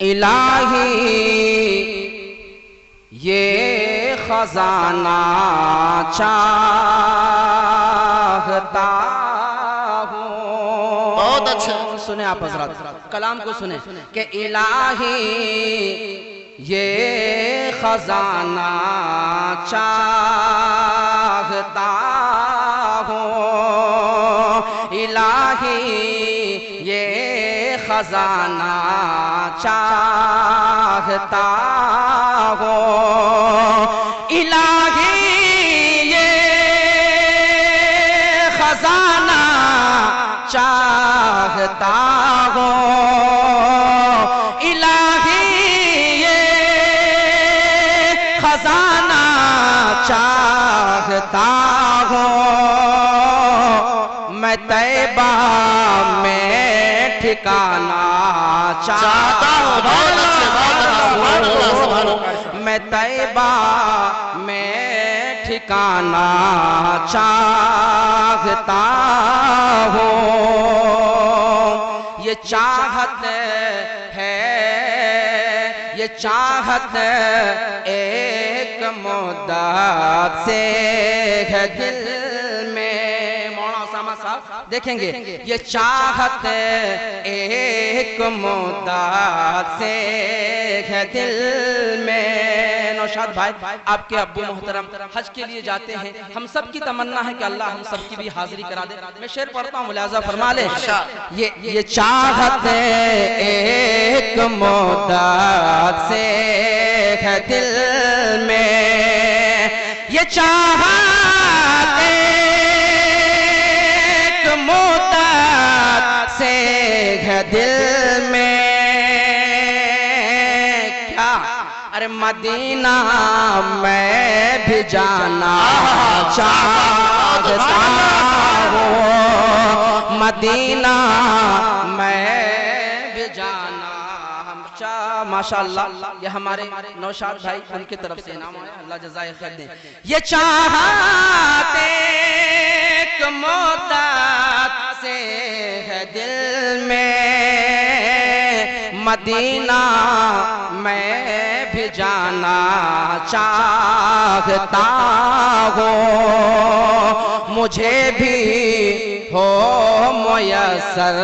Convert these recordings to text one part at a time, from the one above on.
الہی یہ خزانہ چاہتا ہوں. بہت اچھے. سنیں آپ حضرات کلام کو سنیں کہ الہی یہ خزانہ چاہتا ہوں. الہی یہ خزانہ چاہتا ہوں. الہی یہ خزانہ چاہتا ہوں. الہی یہ خزانہ چاہتا ہوں. میں طیبہ میں ٹھکانہ چاہتا ہوں. میں طیبہ میں ٹھکانہ چاہتا ہوں. یہ چاہت ہے یہ چاہت ایک مدت سے ہے دل میں. مولانا اسامہ صاحب دیکھیں گے یہ چاہت ایک مدت سے ہے دل میں. نوشاد بھائی آپ کے ابو محترم حج کے لیے جاتے ہیں. ہم سب کی تمنا ہے کہ اللہ ہم سب کی بھی حاضری کرا دے. میں شعر پڑھتا ہوں ملاحظہ فرما لیں. یہ چاہت ایک مدت سے ہے دل میں. یہ چاہت ایک مدت سے ہے دل میں. ارے مدینہ میں بھی جانا چاہتا ہوں. مدینہ میں بھی جانا ماشاءاللہ. یہ ہمارے نوشاد بھائی ان کی طرف سے انعام ہے. اللہ جزائے خیر دیں. یہ چاہت ایک مدت سے ہے دل میں. مدینہ میں بھی جانا چاہتا ہوں. مجھے بھی ہو میسر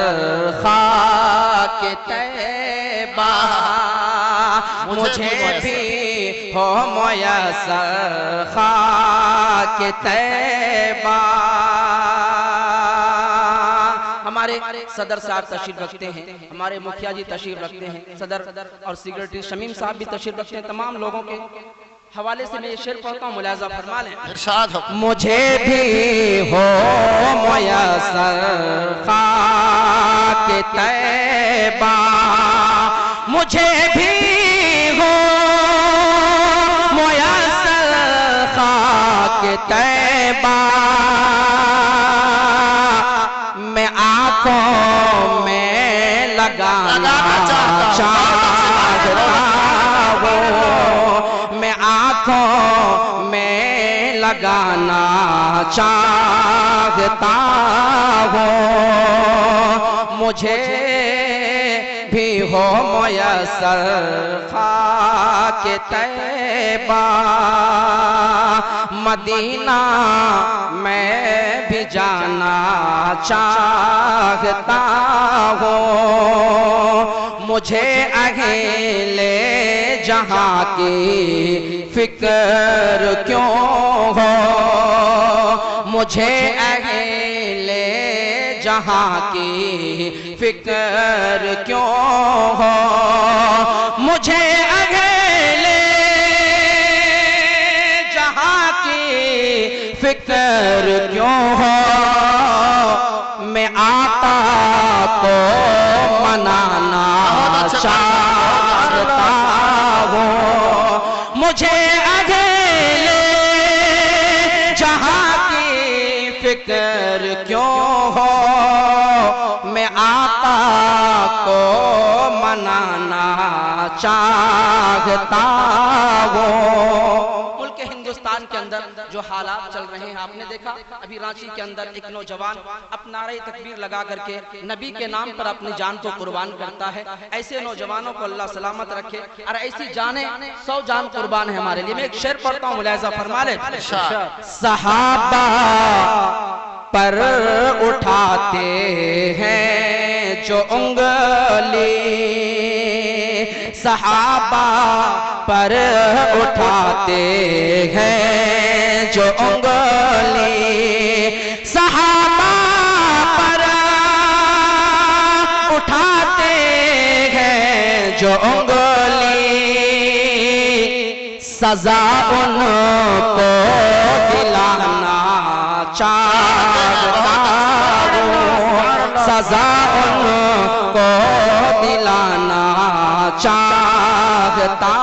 خاک طیبہ. مجھے بھی ہو میسر خاک طیبہ. ہمارے صدر صاحب تشریف رکھتے ہیں. ہمارے مکھیا جی تشریف رکھتے ہیں. صدر اور سیکریٹری شمیم صاحب بھی تشریف رکھتے ہیں. تمام لوگوں کے حوالے سے میں یہ شعر پڑھتا ہوں ملاحظہ فرما لیں. مجھے بھی ہو میسر خاک طیبہ. مجھے بھی ہو میسر خاک طیبہ. میں آنکھوں میں لگانا چاہتا ہوں. میں آنکھوں میں لگانا چاہتا ہوں. مجھے بھی ہو میسر خاک طیبہ. مدینہ میں بھی جانا چاہتا ہوں. مجھے اہل جہاں کی فکر کیوں ہو. مجھے اہل جہاں کی فکر کیوں ہو. مجھے اہل جہاں کی فکر کیوں ہو. میں آقا کو منانا چاہتا ہوں. مجھے اہل جہاں کی فکر کیوں ہو. میں آقا کو منانا چاہتا ہوں. ملک ہندوستان کے اندر جو حالات چل رہے ہیں آپ نے دیکھا ابھی رانچی کے اندر ایک نوجوان اپنا نعرہ تکبیر لگا کر کے نبی کے نام پر اپنی جان کو قربان کرتا ہے. ایسے نوجوانوں کو اللہ سلامت رکھے اور ایسی جانیں 100 جان قربان ہے ہمارے لیے. میں ایک شعر پڑھتا ہوں ملاحظہ فرما لیں. صحابہ پر اٹھاتے ہیں جو انگلی, صحابہ پر اٹھاتے ہیں جو انگلی, صحابہ پر اٹھاتے ہیں جو انگلی, سزا ان کو دلانا چاہتا ہوں, سزا ان کو دلانا چاہتا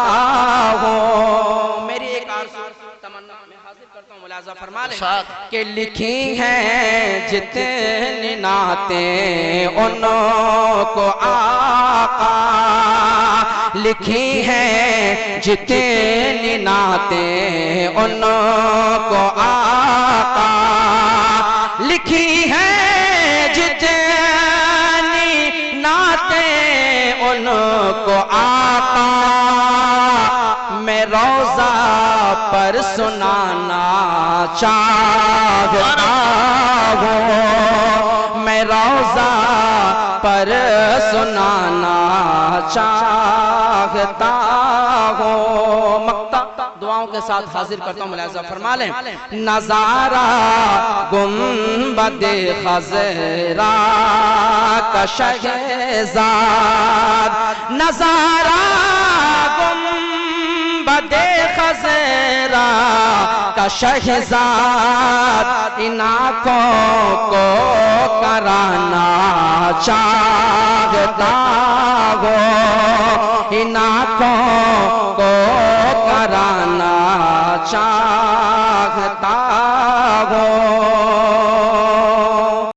ہوں. میری ایک آرزو تمنا میں حاضر کرتا ہوں, ملاحظہ فرما لیں کہ لکھی ہیں جتنی نعتیں ان کو آقا, لکھی ہیں جتنی نعتیں ان کو آقا, لکھی ہیں جتنی نعتیں ان کو آقا, میں روضہ پر سنانا چاہتا ہوں, میں روضہ پر سنانا چاہتا ہوں. مقطع دعاؤں کے ساتھ حاضر کرتا ہوں, ملاحظہ فرما لیں. نظارہ گنبد خضرا کا شہزاد, نظارہ گنبد خضرا کا شہزاد, ان آنکھوں کو کرانا چاہتا ہوں, ان آنکھوں کو کرانا چاہتا ہوں.